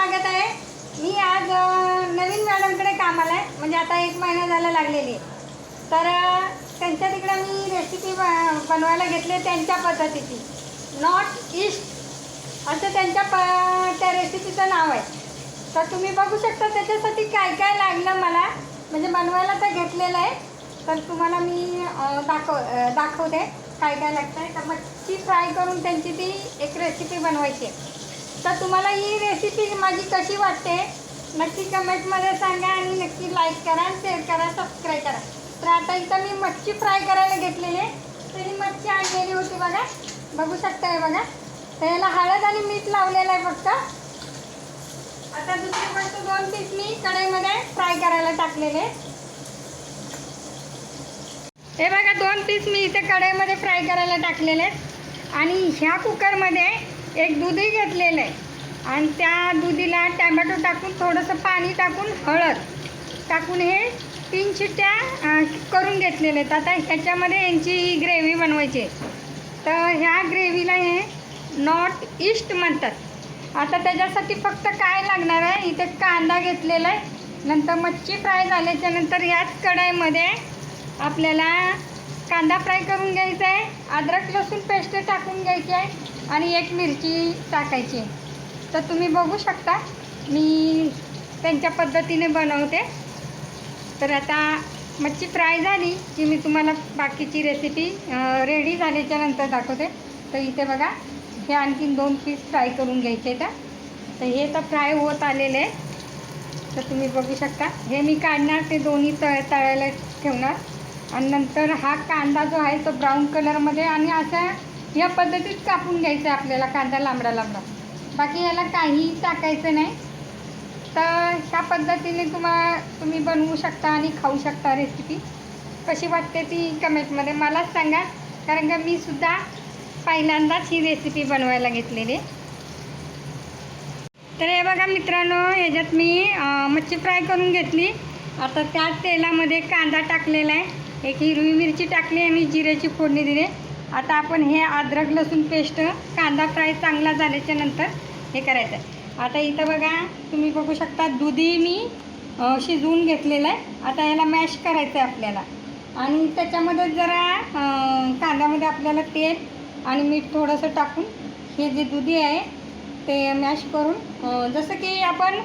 स्वागत आहे। मी आज नवीन मॅडमकडे कामाला आहे, म्हणजे आता 1 महिना झाला लागलेली। तर त्यांच्या तिकडे मी रेसिपी बनवायला घेतले त्यांच्या पद्धतीची, नॉर्थ ईस्ट असं त्या रेसिपीचं नाव आहे। तर तुम्ही बघू शकता त्याच्यासाठी काय काय लागलं मला, म्हणजे बनवायला तर घेतलेलं आहे। तर तुम्हाला मी दाखवते काय काय लागतं आहे। तर मच्छी फ्राय करून त्यांची ती एक रेसिपी बनवायची आहे। तर तुम्हाला ही रेसिपी माझी कशी वाटते नक्की कमेंटमध्ये सांगा, आणि नक्की लाईक करा, शेअर करा, सबस्क्राईब करा। तर आता इथं मी मच्छी फ्राय करायला घेतलेली आहे। तर ही मच्छी आणलेली होती बघा, बघू शकता आहे बघा। तर याला हळद आणि मीठ लावलेलं आहे फक्त। आता दुसरी गोष्ट 2 पीस मी कढईमध्ये फ्राय करायला टाकलेले। हे बघा 2 पीस मी इथे कढईमध्ये फ्राय करायला टाकलेले। आणि ह्या कुकरमध्ये एक दूधी घेतलेलं आहे, आणि त्या दुधीला टॅमॅटो टाकून थोडंसं पाणी टाकून हळद टाकून हे 3 शिट्ट्या करून घेतलेले आहेत। आता ह्याच्यामध्ये यांची ग्रेव्ही बनवायची आहे। तर ह्या ग्रेव्हीला हे नॉर्थ ईस्ट म्हणतात। आता त्याच्यासाठी फक्त काय लागणार आहे, इथे कांदा घेतलेला आहे, नंतर मच्छी फ्राय झाल्याच्यानंतर याच कढईमध्ये आपल्याला कांदा फ्राय करून घ्यायचा आहे, अद्रक लसूण पेस्ट टाकून घ्यायची आहे, आणि 1 मिरची टाकायची। तर तुम्ही बघू शकता मी त्यांच्या पद्धतीने बनवते। तर आता मच्छी फ्राय झाली की मी तुम्हाला बाकीची रेसिपी रेडी झाल्याच्यानंतर दाखवते। तर इथे बघा हे आणखीन 2 पीस फ्राय करून घ्यायचे आहेत। तर हे तर फ्राय होत आलेले आहे। तर तुम्ही बघू शकता हे मी काढणार, ते दोन्ही तळायला ठेवणार, आणि नंतर हा कांदा जो आहे तो ब्राऊन कलरमध्ये आणि असा या पद्धतीत कापून घ्यायचं आहे आपल्याला, कांदा लांबडा लांबडा, बाकी याला काहीही टाकायचं नाही। तर ह्या पद्धतीने तुम्ही बनवू शकता आणि खाऊ शकता। रेसिपी कशी वाटते ती कमेंटमध्ये मलाच सांगा, कारण का मी सुद्धा पहिल्यांदाच ही रेसिपी बनवायला घेतलेली। तर हे बघा मित्रांनो, ह्याच्यात मी मच्छी फ्राय करून घेतली। आता त्याच तेलामध्ये कांदा टाकलेला आहे, 1 हिरवी मिरची टाकली आणि जिऱ्याची फोडणी दिली। आता आपण हे अद्रक लसूण पेस्ट कांदा फ्राय चांगला झाल्याच्या नंतर हे करायचं आहे। आता इथं बघा तुम्ही बघू शकता दुधी मी शिजवून घेतलेलं आहे। आता याला मॅश करायचं आहे आपल्याला, आणि त्याच्यामध्ये जरा कांद्यामध्ये आपल्याला तेल आणि मीठ थोडंसं टाकून हे जे दुधी आहे ते मॅश करून, जसं की आपण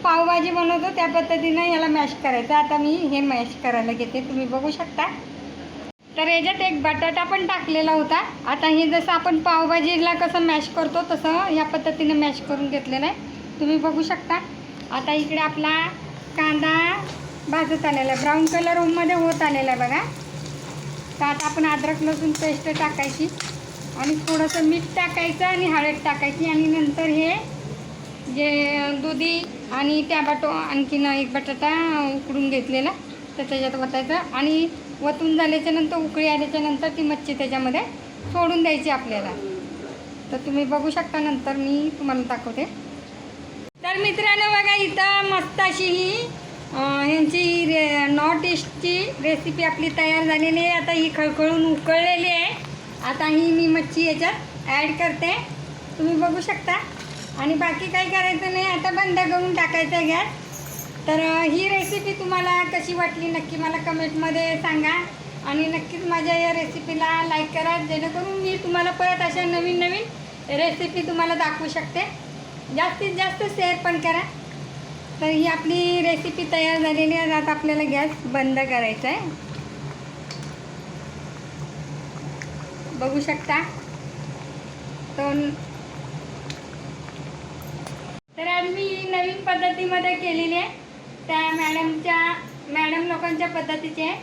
पावभाजी बनवतो त्या पद्धतीनं याला मॅश करायचं। आता मी हे मॅश करायला घेते, तुम्ही बघू शकता। तर याच्यात 1 बटाटा पण टाकलेला होता। आता हे जसं आपण पावभाजीला कसं मॅश करतो तसं या पद्धतीने मॅश करून घेतलेलं आहे, तुम्ही बघू शकता। आता इकडे आपला कांदा भाजत आलेला आहे, ब्राऊन कलरमध्ये होत आलेला आहे बघा। तर आता आपण अद्रक लसूण पेस्ट टाकायची, आणि थोडंसं मीठ टाकायचं, आणि हळद टाकायची, आणि नंतर हे जे दुधी आणि टॅमॅटो आणखीन 1 बटाटा उकडून घेतलेला तर त्याच्यात वतायचं, आणि वतून झाल्याच्यानंतर उकळी आल्याच्यानंतर ती मच्छी त्याच्यामध्ये सोडून द्यायची आपल्याला। तर तुम्ही बघू शकता, नंतर मी तुम्हाला दाखवते। तर मित्रांनो बघा इथं मस्त अशी ही यांची नॉर्थ ईस्टची रेसिपी आपली तयार झालेली आहे। आता ही खळखळून उकळलेली आहे। आता ही मी मच्छी याच्यात ॲड करते, तुम्ही बघू शकता, आणि बाकी काही करायचं नाही, आता बंद करून टाकायचं आहे गॅस। तर ही रेसिपी तुम्हाला कशी वाटली नक्की मला कमेंटमध्ये सांगा, आणि नक्कीच माझ्या या रेसिपीला लाईक करा, जेणेकरून मी तुम्हाला परत अशा नवीन नवीन रेसिपी तुम्हाला दाखवू शकते। जास्तीत जास्त शेअर पण करा। तर ही आपली रेसिपी तयार झालेली आहे। आता आपल्याला गॅस बंद करायचा आहे, बघू शकता। तर आज मी नवीन पद्धतीमध्ये केलेली आहे, त्या मॅडम लोकांच्या पद्धतीची आहे।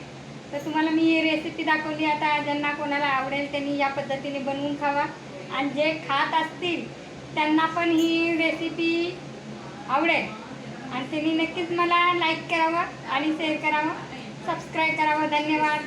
तर तुम्हाला मी ही रेसिपी दाखवली। आता ज्यांना कोणाला आवडेल त्यांनी या पद्धतीने बनवून खावा, आणि जे खात असतील त्यांना पण ही रेसिपी आवडेल, आणि त्यांनी नक्कीच मला लाईक करावं आणि शेअर करावं, सबस्क्राईब करावं। धन्यवाद।